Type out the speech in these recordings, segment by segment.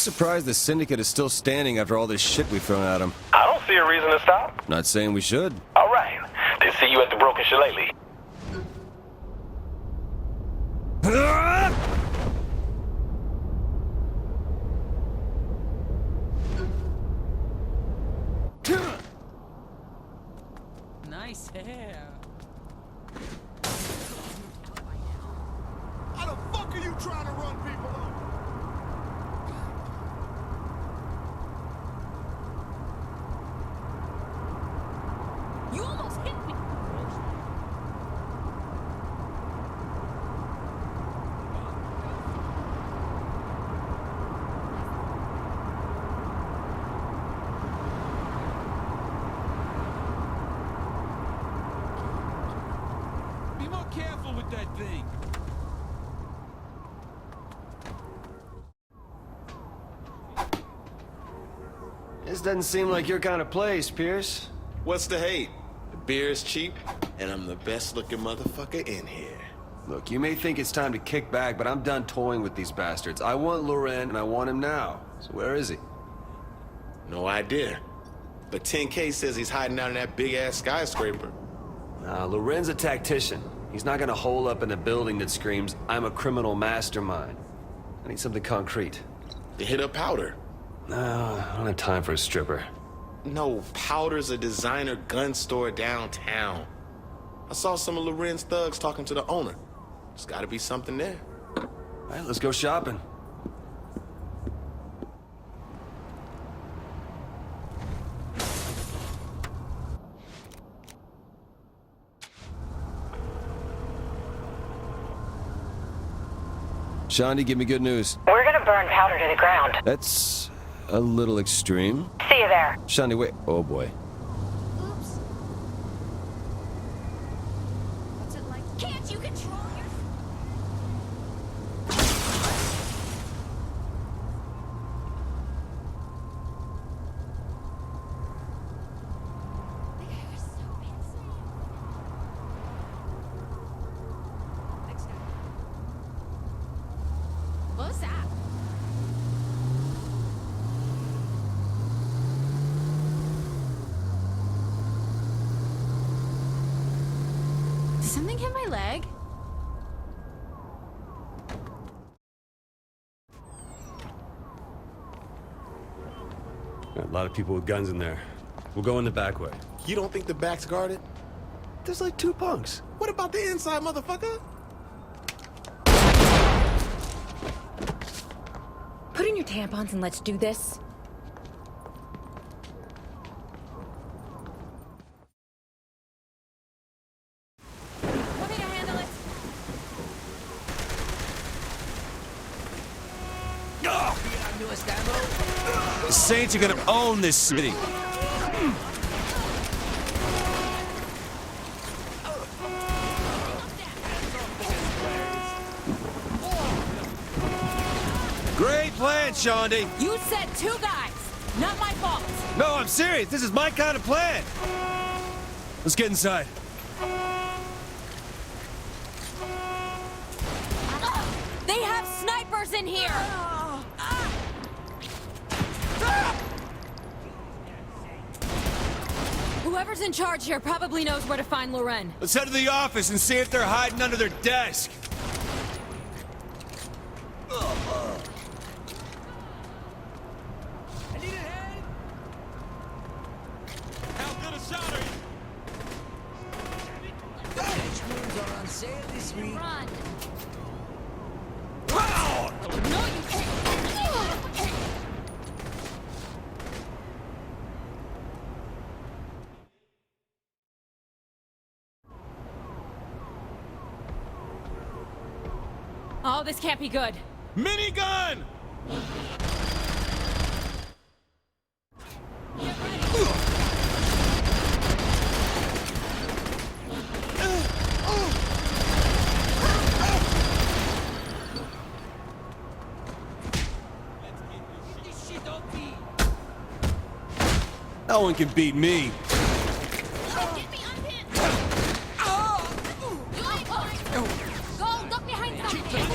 surprised the Syndicate is still standing after all this shit we've thrown at them. I don't see a reason to stop. Not saying we should. All right. Then see you at the Broken Shillelagh. Nice hair. How the fuck are you trying to run people over? You almost hit me. Be more careful with that thing. This doesn't seem like your kind of place, Pierce. What's the hate? The beer is cheap, and I'm the best looking motherfucker in here. Look, you may think it's time to kick back, but I'm done toying with these bastards. I want Loren, and I want him now. So where is he? No idea. But 10K says he's hiding out in that big-ass skyscraper. Nah, Loren's a tactician. He's not gonna hole up in a building that screams, I'm a criminal mastermind. I need something concrete. They hit up Powder. No, I don't have time for a stripper. No, Powder's a designer gun store downtown. I saw some of Loren's thugs talking to the owner. There's gotta be something there. All right, let's go shopping. Shaundi, give me good news. We're gonna burn Powder to the ground. That's a little extreme. See you there. Shaundi, wait. Oh boy. Oops. What's it like? Can't you control your... They're so insane. Next time. What's that? Did something hit my leg? A lot of people with guns in there. We'll go in the back way. You don't think the back's guarded? There's like 2 punks. What about the inside, motherfucker? Put in your tampons and let's do this. Want me to handle it? The Saints are gonna own this city. Great plan, Shaundi. You said 2 guys. Not my fault. No, I'm serious. This is my kind of plan. Let's get inside. They have snipers in here. Whoever's in charge here probably knows where to find Loren. Let's head to the office and see if they're hiding under their desk. I need a hand. How good a shot are you? Moons are on sale this week. Run. No, you can't. Oh, this can't be good. Minigun! No one can beat me. Get me unpinned. Go, duck behind something.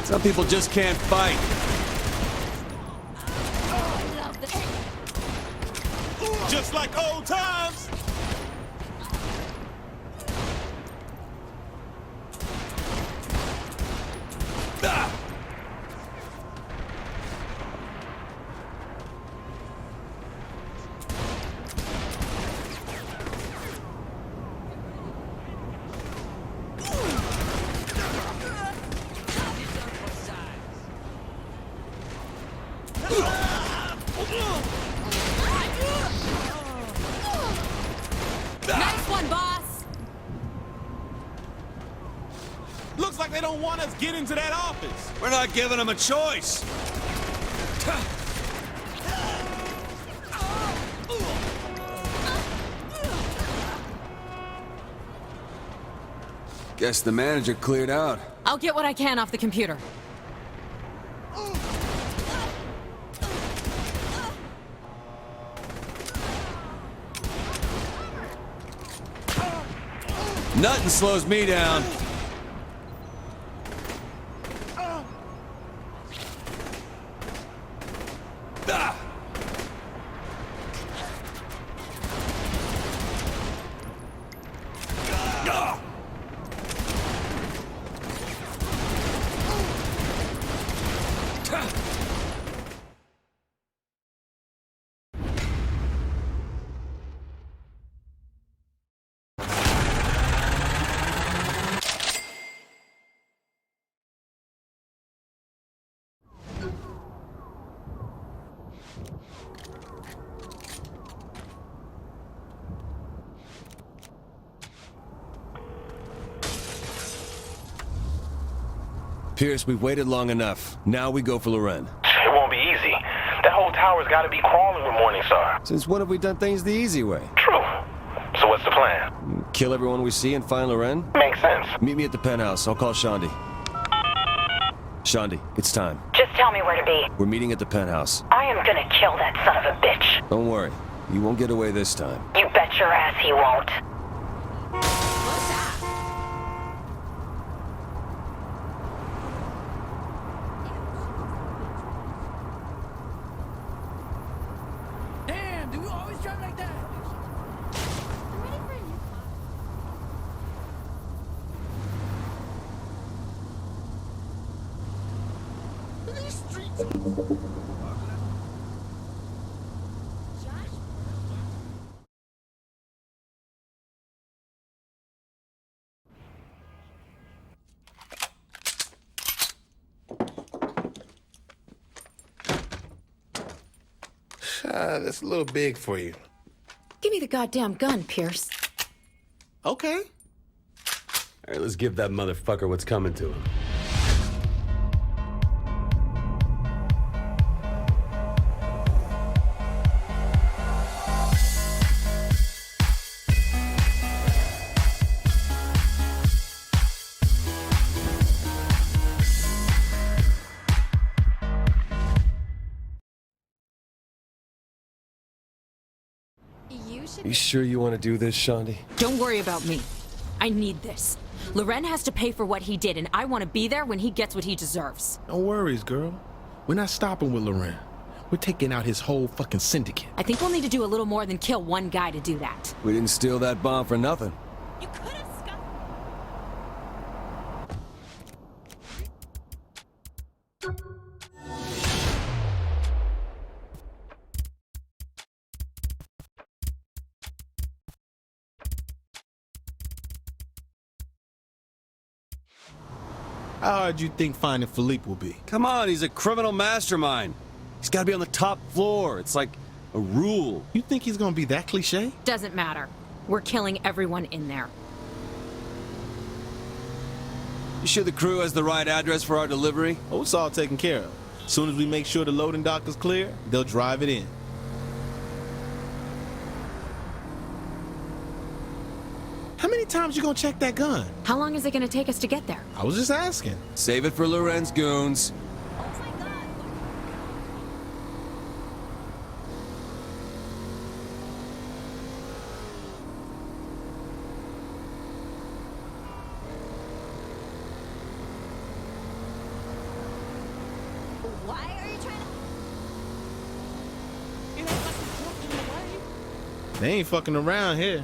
Some people just can't fight. Just like old times. Nice one, boss! Looks like they don't want us get into that office. We're not giving them a choice. Guess the manager cleared out. I'll get what I can off the computer. Nothing slows me down. Pierce, we've waited long enough. Now we go for Loren. It won't be easy. That whole tower's gotta be crawling with Morningstar. Since when have we done things the easy way? True. So what's the plan? Kill everyone we see and find Loren? Makes sense. Meet me at the penthouse. I'll call Shandi. Shandi, it's time. Just tell me where to be. We're meeting at the penthouse. I am gonna kill that son of a bitch. Don't worry. You won't get away this time. You bet your ass he won't. Damn, do we always drive like that? These streets. That's a little big for you. Give me the goddamn gun, Pierce. Okay. All right, let's give that motherfucker what's coming to him. You sure you want to do this, Shandi? Don't worry about me. I need this. Loren has to pay for what he did, and I want to be there when he gets what he deserves. No worries, girl. We're not stopping with Loren. We're taking out his whole fucking syndicate. I think we'll need to do a little more than kill one guy to do that. We didn't steal that bomb for nothing. You could have How hard you think finding Philippe will be? Come on, he's a criminal mastermind. He's got to be on the top floor. It's like a rule. You think he's gonna be that cliche? Doesn't matter. We're killing everyone in there. You sure the crew has the right address for our delivery? Oh, it's all taken care of. As soon as we make sure the loading dock is clear, they'll drive it in. How many times you gonna check that gun? How long is it going to take us to get there? I was just asking. Save it for Loren's goons. It ain't like you walked in the way. They ain't fucking around here.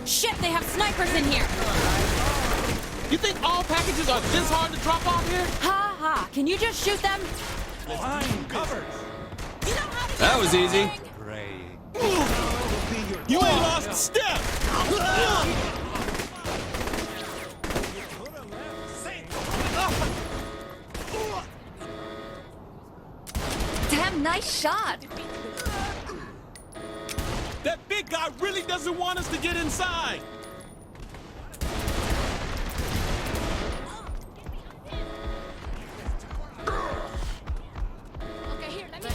Shit, they have snipers in here! You think all packages are this hard to drop off here? Ha ha, can you just shoot them? Behind cover. You know how to That was easy. You ain't lost a step. Damn, nice shot. That big guy really doesn't want us to get inside. Okay, here, let me...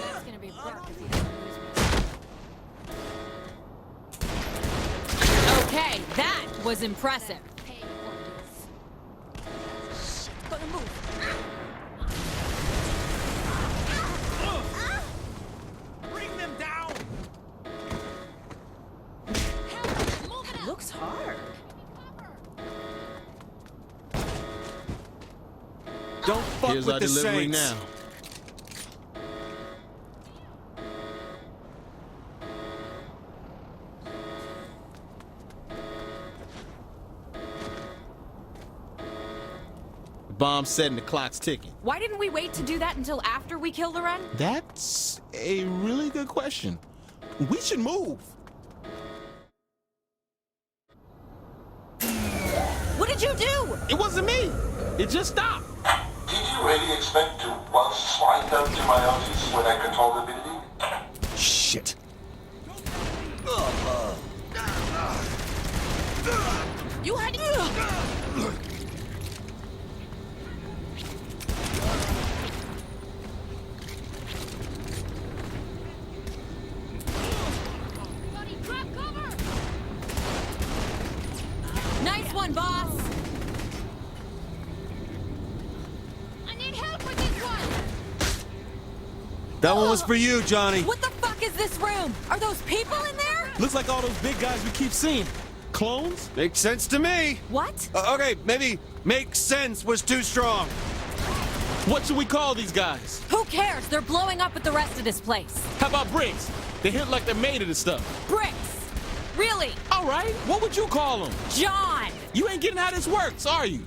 That's gonna be rough if you don't lose me. Okay, that was impressive. Bring them down. Looks hard. Don't fuck Here's with our the delivery Saints. now. The bomb's set and the clock's ticking. Why didn't we wait to do that until after we killed Loren? That's a really good question. We should move. What did you do? It wasn't me. It just stopped. Did you really expect to once swipe antibiotics when I control the building? Shit. You had... Nice one, boss! I need help with this one! That one was for you, Johnny. What the fuck is this room? Are those people in there? Looks like all those big guys we keep seeing. Clones? Makes sense to me. What? Okay, maybe "make sense" was too strong. What should we call these guys? Who cares? They're blowing up with the rest of this place. How about bricks? They hit like they're made of this stuff. Bricks! Really? All right, what would you call them? John! You ain't getting how this works, are you?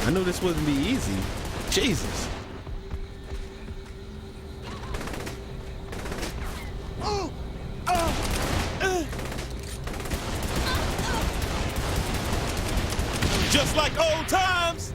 I knew this wouldn't be easy. Jesus. Just like old times.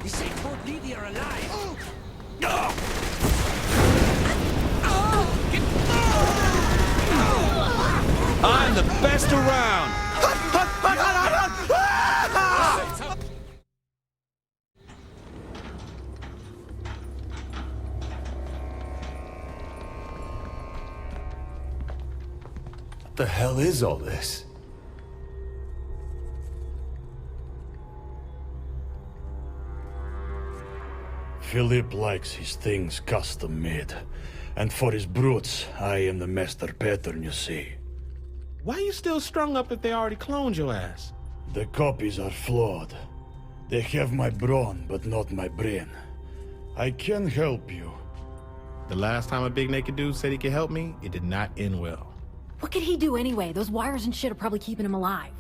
This ain't both Lydia are alive. I'm the best around. What the hell is all this? Philip likes his things custom made. And for his brutes, I am the master pattern, you see. Why you still strung up if they already cloned your ass? The copies are flawed. They have my brawn, but not my brain. I can help you. The last time a big naked dude said he could help me, it did not end well. What could he do anyway? Those wires and shit are probably keeping him alive.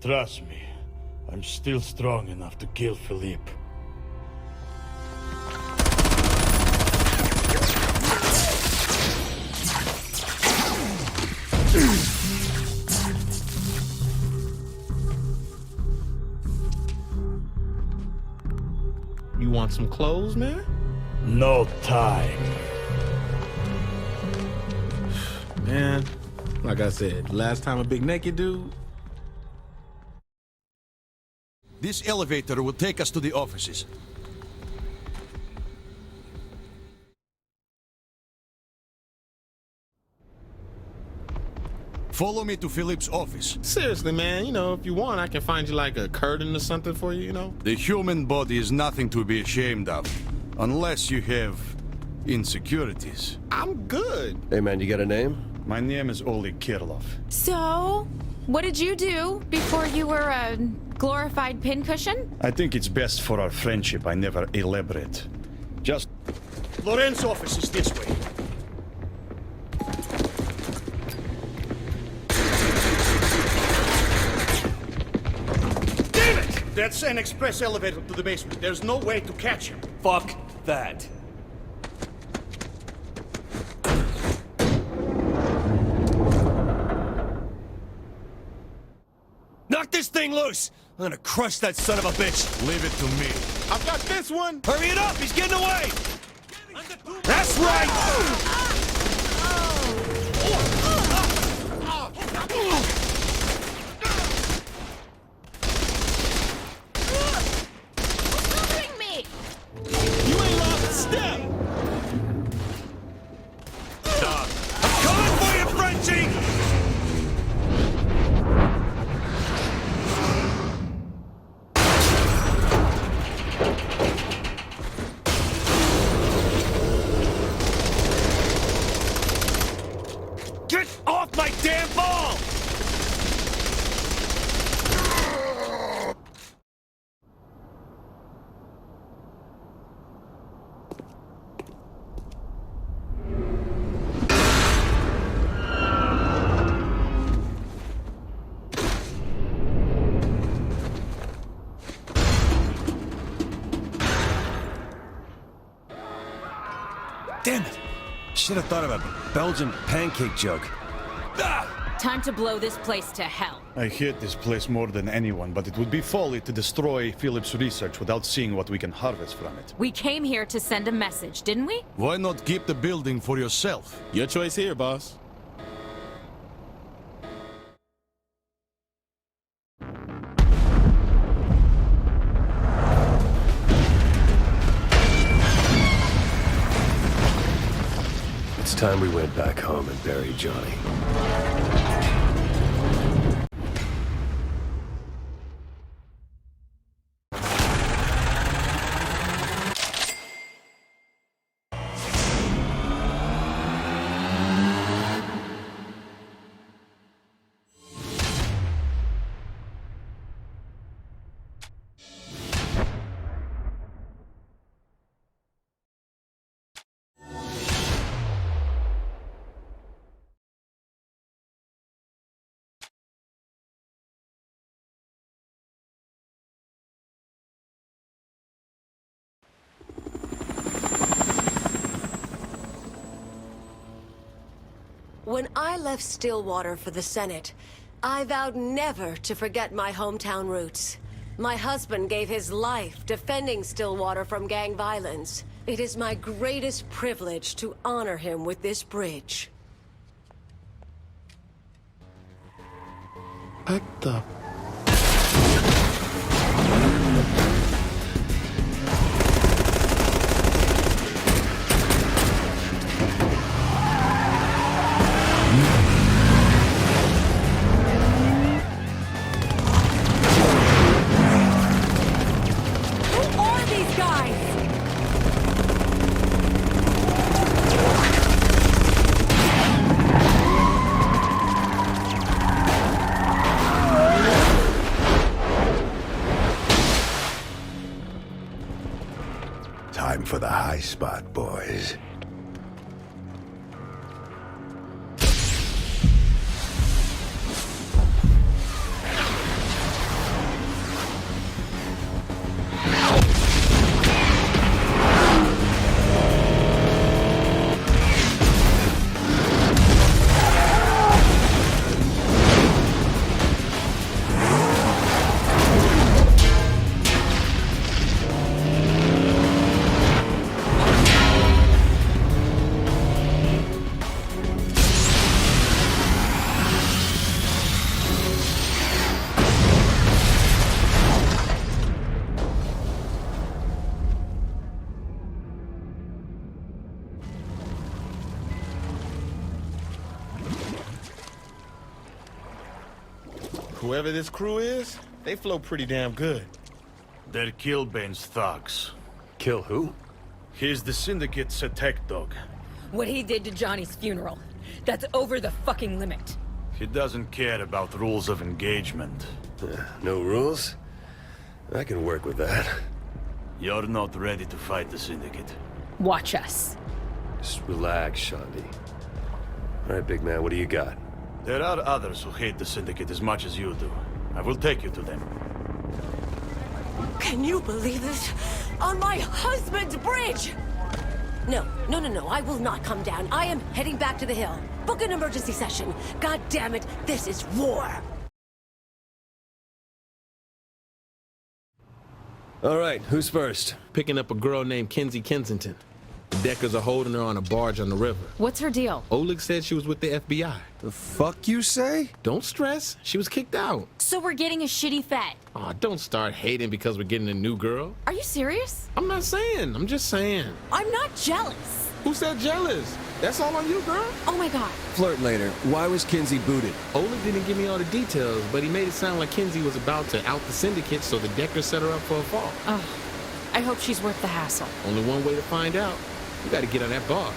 Trust me, I'm still strong enough to kill Philippe. You want some clothes, man? No time. Man, like I said, last time a big naked dude. This elevator will take us to the offices. Follow me to Philip's office. Seriously, man, you know, if you want, I can find you like a curtain or something for you, you know? The human body is nothing to be ashamed of, unless you have insecurities. I'm good. Hey man, you got a name? My name is Oleg Kirlov. So, what did you do before you were a glorified pincushion? I think it's best for our friendship I never elaborate. Just... Loren's office is this way. Damn it! That's an express elevator to the basement. There's no way to catch him. Fuck that. Knock this thing loose! I'm gonna crush that son of a bitch! Leave it to me. I've got this one. Hurry it up! He's getting away! That's right! You ain't lost a step. I'm coming for you, Frenchie! Get off my damn ball! Damn it! Should have thought of a Belgian pancake joke. Ah! Time to blow this place to hell. I hate this place more than anyone, but it would be folly to destroy Philip's research without seeing what we can harvest from it. We came here to send a message, didn't we? Why not keep the building for yourself? Your choice here, boss. It's time we went back home and buried Johnny. When I left Stillwater for the Senate, I vowed never to forget my hometown roots. My husband gave his life defending Stillwater from gang violence. It is my greatest privilege to honor him with this bridge. What the... Who are these guys? Time for the high spot, boys. Whoever this crew is, they flow pretty damn good. They're Killbane's thugs. Kill who? He's the Syndicate's attack dog. What he did to Johnny's funeral. That's over the fucking limit. He doesn't care about rules of engagement. No rules? I can work with that. You're not ready to fight the Syndicate. Watch us. Just relax, Shandi. All right, big man, what do you got? There are others who hate the Syndicate as much as you do. I will take you to them. Can you believe this? On my husband's bridge! No, I will not come down. I am heading back to the hill. Book an emergency session. God damn it, this is war! All right, who's first? Picking up a girl named Kenzie Kensington. The Deckers are holding her on a barge on the river. What's her deal? Oleg said she was with the FBI. The fuck you say? Don't stress. She was kicked out. So we're getting a shitty Fed. Aw, don't start hating because we're getting a new girl. Are you serious? I'm not saying. I'm just saying. I'm not jealous. Who said jealous? That's all on you, girl. Oh my god. Flirt later. Why was Kinsey booted? Oleg didn't give me all the details, but he made it sound like Kinsey was about to out the Syndicate, so the Deckers set her up for a fall. Oh, I hope she's worth the hassle. Only one way to find out. You gotta get on that barge.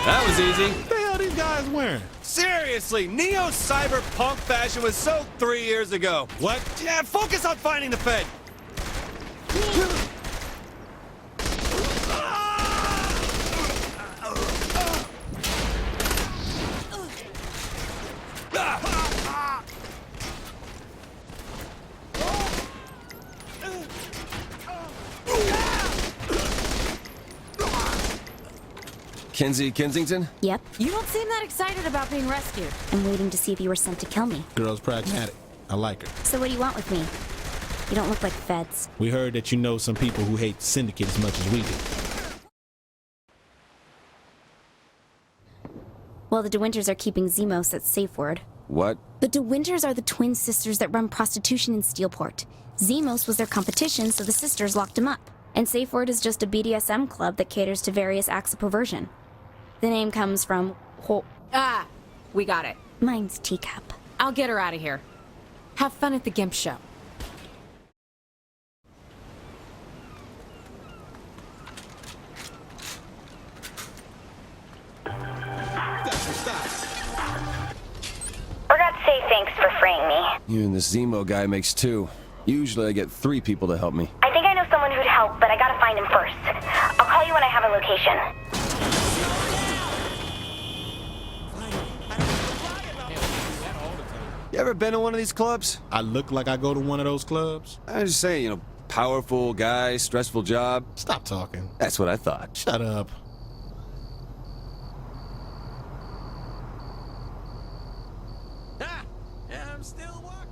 That was easy. What the hell are these guys wearing? Seriously, Neo cyberpunk fashion was so 3 years ago. What? Yeah, focus on finding the Fed. Kenzie Kensington? Yep. You don't seem that excited about being rescued. I'm waiting to see if you were sent to kill me. Girl's pragmatic. I like her. So what do you want with me? You don't look like feds. We heard that you know some people who hate the Syndicate as much as we do. Well, the De Winters are keeping Zemos at safe word. What? The De Winters are the twin sisters that run prostitution in Steelport. Zemos was their competition, so the sisters locked him up. And Safe Word is just a BDSM club that caters to various acts of perversion. The name comes from We got it. Mine's Teacup. I'll get her out of here. Have fun at the Gimp show. For God's sake, thanks for freeing me. You and this Zemo guy makes 2. Usually I get 3 people to help me. I think I know someone who'd help, but I gotta find him first. I'll call you when I have a location. You ever been to one of these clubs? I look like I go to one of those clubs? I was just saying, powerful guy, stressful job. Stop talking. That's what I thought. Shut up. Yeah, I'm still walking.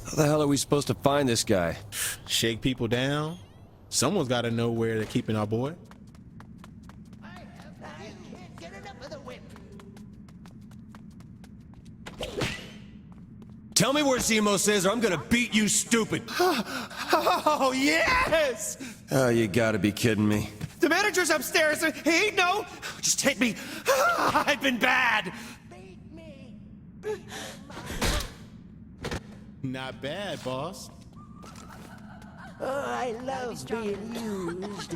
How the hell are we supposed to find this guy? Shake people down. Someone's gotta know where they're keeping our boy. Tell me where Zemos is or I'm gonna beat you stupid. Oh, yes! Oh, you gotta be kidding me. The manager's upstairs. He no. Just hit me. I've been bad. Not bad, boss. Oh, I love being used.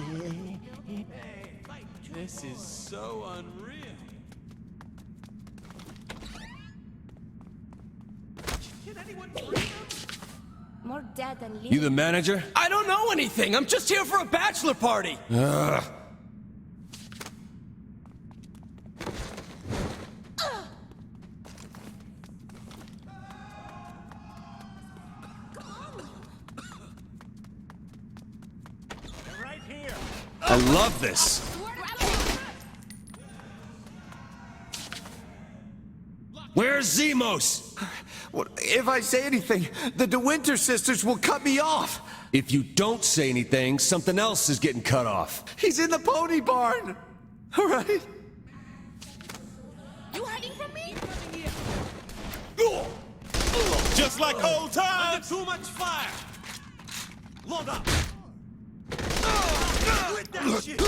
This is so unreal. More dead than living. You the manager? I don't know anything. I'm just here for a bachelor party. Ugh. I love this. Where's Zemos? What, if I say anything, the De Winter sisters will cut me off. If you don't say anything, something else is getting cut off. He's in the pony barn. All right. You hiding from me? Just like old times. Too much fire. Load up. Quit that shit.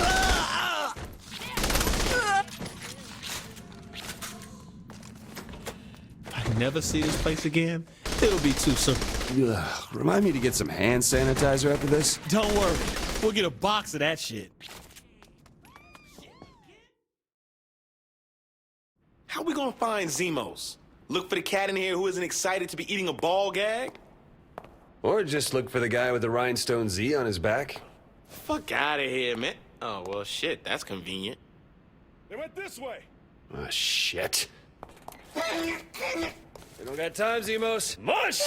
If I never see this place again, it'll be too soon. Ugh, remind me to get some hand sanitizer after this. Don't worry. We'll get a box of that shit. How we gonna find Zemos? Look for the cat in here who isn't excited to be eating a ball gag? Or just look for the guy with the rhinestone Z on his back. Fuck out of here, man. Oh, well, shit, that's convenient. They went this way. Ah, shit. We don't got time, Zemos. Mush!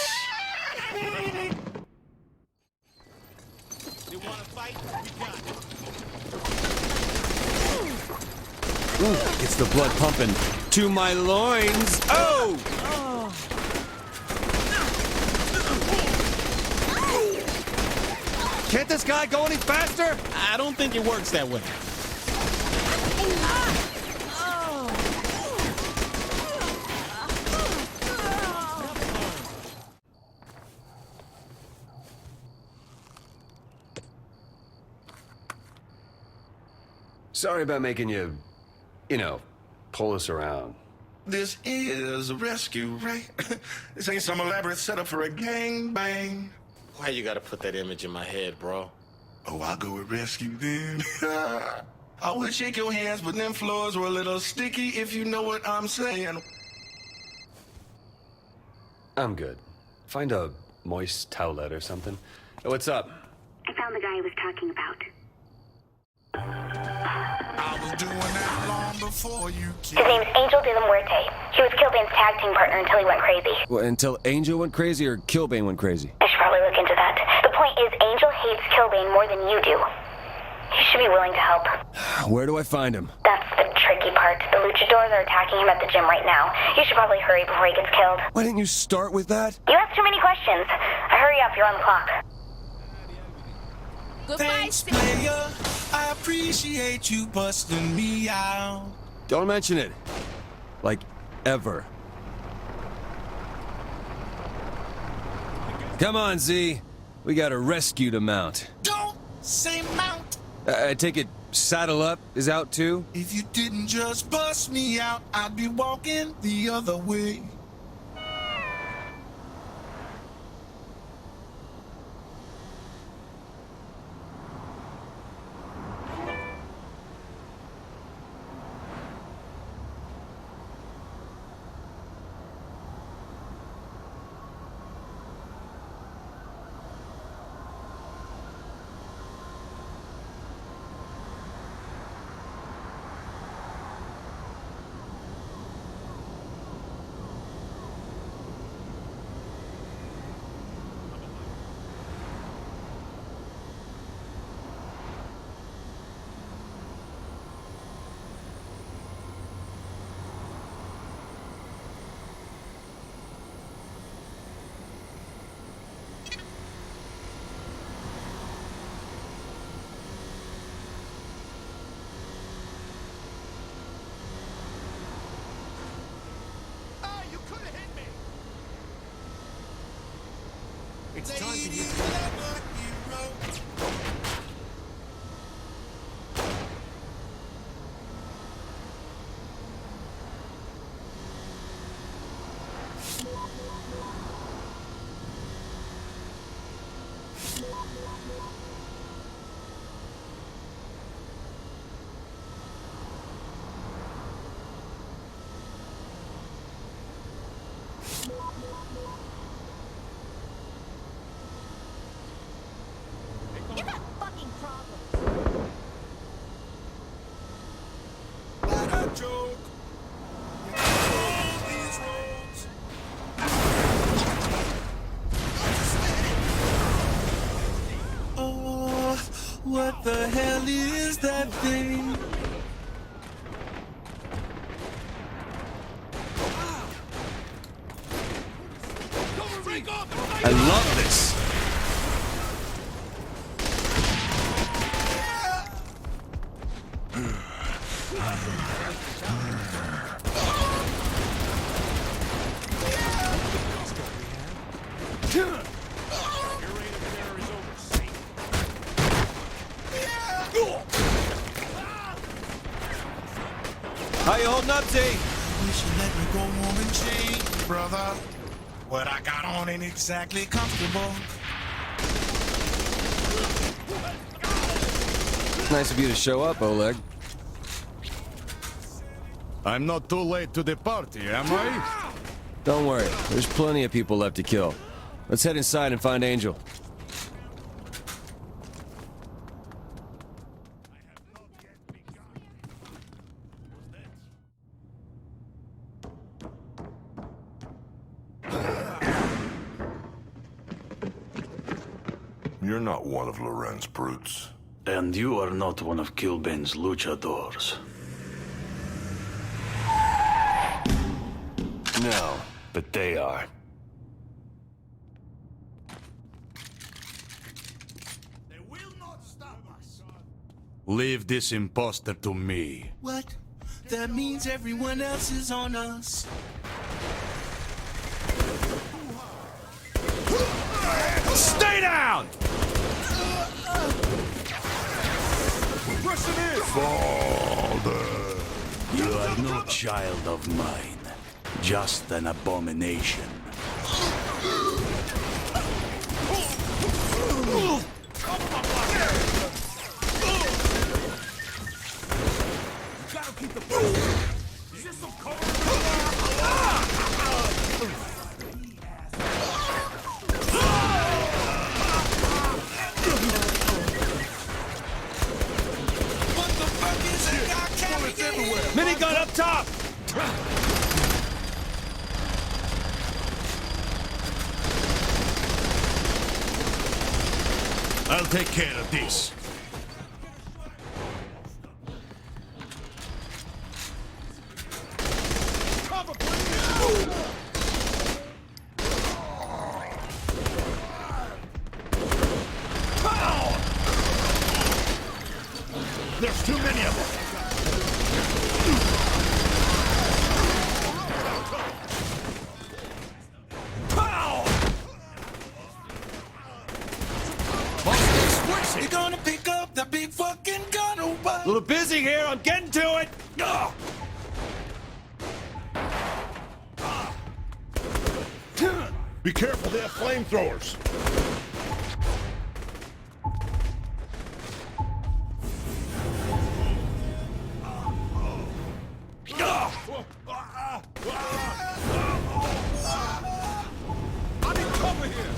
You wanna fight? We got it. Ooh, gets the blood pumping to my loins. Oh! Can't this guy go any faster? I don't think it works that way. Sorry about making you, pull us around. This is a rescue, right? This ain't some elaborate setup for a gangbang. Why you gotta put that image in my head, bro? Oh, I'll go with rescue then. I would shake your hands, but them floors were a little sticky, if you know what I'm saying. I'm good. Find a moist towelette or something. Oh, what's up? I found the guy I was talking about. I was doing that long before you His name's Angel de la Muerte. He was Killbane's tag team partner until he went crazy. Well, until Angel went crazy or Killbane went crazy? I should probably look into that. The point is, Angel hates Killbane more than you do. He should be willing to help. Where do I find him? That's the tricky part. The luchadors are attacking him at the gym right now. You should probably hurry before he gets killed. Why didn't you start with that? You ask too many questions. Hurry up, you're on the clock. Thanks, player. I appreciate you busting me out. Don't mention it. Like, ever. Come on, Z. We got a rescue to mount. Don't say mount. I take it Saddle Up is out too? If you didn't just bust me out, I'd be walking the other way. It's time to use You got fucking problems. What a joke. These roads. Oh, what the hell is that thing? I love this. How you holding up, Z? You should let me go home and change, brother. What I got on ain't exactly comfortable. Nice of you to show up, Oleg. I'm not too late to the party, am I? Don't worry, there's plenty of people left to kill. Let's head inside and find Angel. You're not one of Loren's brutes. And you are not one of Killbane's luchadors. No, but they are. They will not stop us. Leave this imposter to me. What? That means everyone else is on us. Stay down! Father! You are no child of mine, just an abomination. Minigun up top! I'll take care of this. There's too many of them. You're gonna pick up that big fucking gun or what? A little busy here, I'm getting to it! Ugh. Be careful, they have flamethrowers. I need cover here!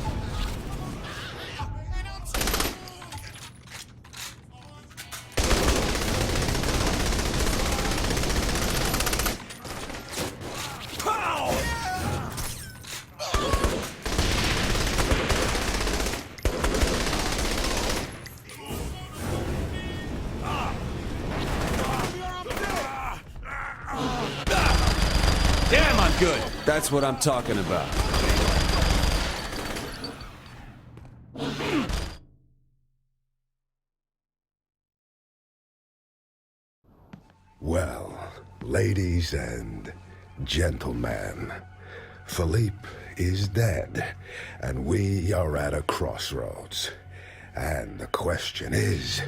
Damn, I'm good! That's what I'm talking about. Well, ladies and gentlemen, Philippe is dead, and we are at a crossroads. And the question is,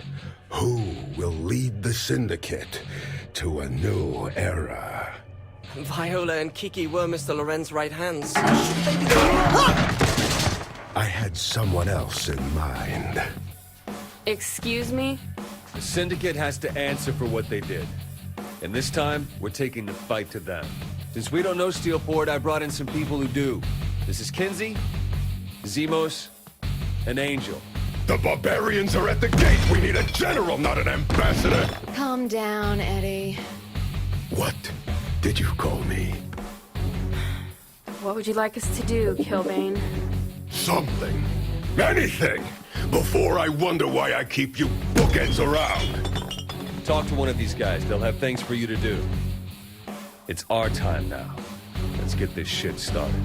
who will lead the Syndicate to a new era? Viola and Kiki were Mr. Loren's right hands. I had someone else in mind. Excuse me? The Syndicate has to answer for what they did. And this time, we're taking the fight to them. Since we don't know Steelport, I brought in some people who do. This is Kinzie, Zimos, and Angel. The barbarians are at the gate! We need a general, not an ambassador! Calm down, Eddie. What did you call me? What would you like us to do, Killbane? Something. Anything! Before I wonder why I keep you bookends around! Talk to one of these guys. They'll have things for you to do. It's our time now. Let's get this shit started.